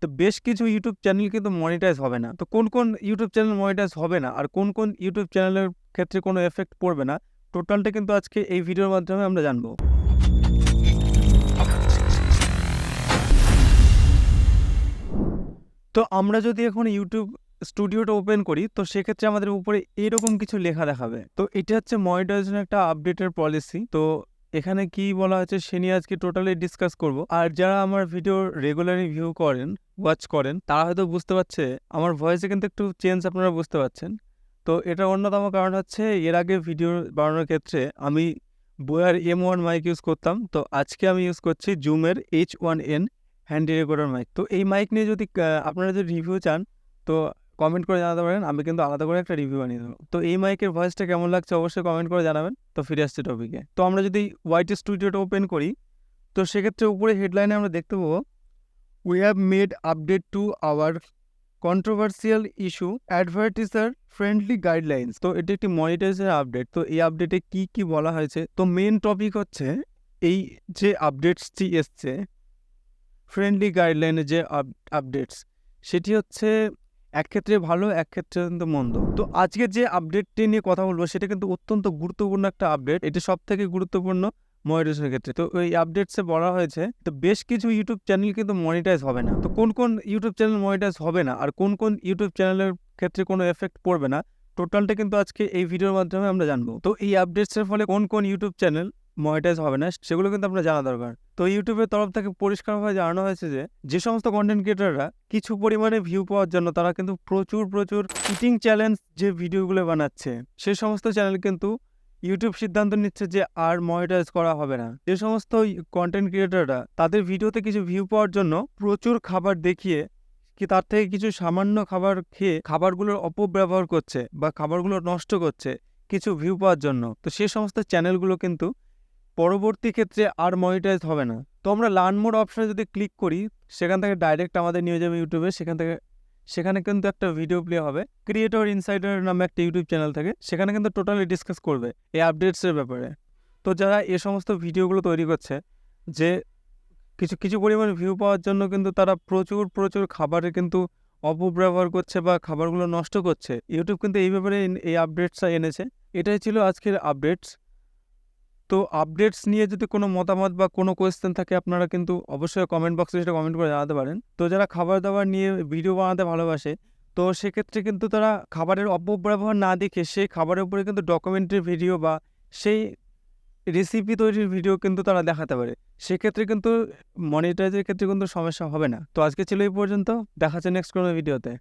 তো বেশ কিছু ইউটিউব চ্যানেল কিন্তু মনিটাইজ হবে না। তো কোন কোন ইউটিউব চ্যানেল মনিটাইজ হবে না আর কোন কোন ইউটিউব চ্যানেলের ক্ষেত্রে কোনো এফেক্ট পড়বে না, টোটালটা কিন্তু আজকে এই ভিডিওর মাধ্যমে আমরা জানবো। তো আমরা যদি এখন ইউটিউব স্টুডিওটা ওপেন করি, তো সেক্ষেত্রে আমাদের উপরে এরকম কিছু লেখা দেখাবে। তো এটা হচ্ছে মনিটাইজেশন একটা আপডেটের পলিসি। তো এখানে কি বলা হয়েছে সে নিয়ে আজকে টোটালি ডিসকাস করব। আর যারা আমার ভিডিও রেগুলারলি ভিউ করেন, ওয়াচ করেন, তারা হয়তো বুঝতে পারছে আমার ভয়েসে কিন্তু একটু চেঞ্জ আপনারা বুঝতে পারছেন। তো এটার অন্যতম কারণ হচ্ছে এর আগে ভিডিও বানানোর ক্ষেত্রে আমি বোয়ার M1 মাইক ইউজ করতাম। তো আজকে আমি ইউজ করছি জুমের H1N হ্যান্ডি রেকর্ডার মাইক। তো এই মাইক নিয়ে যদি আপনারা যদি রিভিউ চান তো কমেন্ট করে জানাতে পারেন, আমি কিন্তু আলাদা করে একটা রিভিউ বানিয়ে দেবো। তো এই মাইকের ভয়েসটা কেমন লাগছে অবশ্যই কমেন্ট করে জানাবেন। তো ফিরে আসছে টপিকে। তো আমরা যদি ওয়াইট স্টুডিওটা ওপেন করি, তো সেক্ষেত্রে উপরে হেডলাইনে আমরা দেখতে পাবো we have made update to our controversial issue advertiser friendly guidelines. তো এটি একটি মনিটাইজেশন আপডেট। তো এই আপডেটে কি কি বলা হয়েছে, তো মেন টপিক হচ্ছে এই যে আপডেটসটি এসছে ফ্রেন্ডলি গাইডলাইনের যে আপডেটস, সেটি হচ্ছে এক ক্ষেত্রে ভালো, এক ক্ষেত্রে কিন্তু মন্দ। তো আজকে যে আপডেটটি নিয়ে কথা বলবো সেটা কিন্তু অত্যন্ত গুরুত্বপূর্ণ একটা আপডেট। এটা সব থেকে গুরুত্বপূর্ণ মনিটাইজেশনের ক্ষেত্রে। তো এই আপডেটসে বলা হয়েছে তো বেশ কিছু ইউটিউব চ্যানেল কিন্তু মনিটাইজ হবে না। তো কোন কোন ইউটিউব চ্যানেল মনিটাইজ হবে না আর কোন কোন ইউটিউব চ্যানেলের ক্ষেত্রে কোনো এফেক্ট পড়বে না, টোটালটা কিন্তু আজকে এই ভিডিওর মাধ্যমে আমরা জানবো। তো এই আপডেটসের ফলে কোন কোন ইউটিউব চ্যানেল মনিটাইজ হবে না সেগুলো কিন্তু আপনার জানা দরকার। তো ইউটিউবের তরফ থেকে পরিষ্কারভাবে জানানো হয়েছে যে সমস্ত কন্টেন্ট ক্রিয়েটাররা কিছু পরিমাণে ভিউ পাওয়ার জন্য তারা কিন্তু প্রচুর ইটিং চ্যালেঞ্জ যে ভিডিওগুলো বানাচ্ছে, সে সমস্ত চ্যানেল কিন্তু ইউটিউব সিদ্ধান্ত নিচ্ছে যে আর মনিটাইজ করা হবে না। যে সমস্ত কন্টেন্ট ক্রিয়েটাররা তাদের ভিডিওতে কিছু ভিউ পাওয়ার জন্য প্রচুর খাবার দেখিয়ে কি তার থেকে কিছু সামান্য খাবার খেয়ে খাবারগুলোর অপব্যবহার করছে বা খাবারগুলো নষ্ট করছে কিছু ভিউ পাওয়ার জন্য, তো সে সমস্ত চ্যানেলগুলো কিন্তু পরবর্তী ক্ষেত্রে আর মনিটাইজ হবে না। তো আমরা লার্ন মোর অপশনে যদি ক্লিক করি, সেখান থেকে ডাইরেক্ট আমাদের নিয়ে যাবে ইউটিউবে। সেখানে কিন্তু একটা ভিডিও প্লে হবে ক্রিয়েটর ইনসাইডার নামে একটা ইউটিউব চ্যানেল থেকে। সেখানে কিন্তু টোটালি ডিসকাস করবে এই আপডেটসের ব্যাপারে। তো যারা এ সমস্ত ভিডিওগুলো তৈরি করছে যে কিছু পরিমাণে ভিউ পাওয়ার জন্য কিন্তু তারা প্রচুর খাবারের কিন্তু অপব্যবহার করছে বা খাবারগুলো নষ্ট করছে, ইউটিউব কিন্তু এই ব্যাপারে এই আপডেটসটা এনেছে। এটাই ছিল আজকের আপডেটস। তো আপডেটস নিয়ে যদি কোনো মতামত বা কোনো কোয়েশ্চেন থাকে আপনারা কিন্তু অবশ্যই কমেন্ট বক্সে সেটা কমেন্ট করে জানাতে পারেন। তো যারা খাবার দাবার নিয়ে ভিডিও বানাতে ভালোবাসে, তো সেক্ষেত্রে কিন্তু তারা খাবারের অপব্যবহার না দেখে সেই খাবারের উপরে কিন্তু ডকুমেন্টারি ভিডিও বা সেই রেসিপি তৈরির ভিডিও কিন্তু তারা দেখাতে পারে। সেক্ষেত্রে কিন্তু মনিটাইজের ক্ষেত্রে কিন্তু সমস্যা হবে না। তো আজকে ছিল এই পর্যন্ত, দেখা হচ্ছে নেক্সট কোনো ভিডিওতে।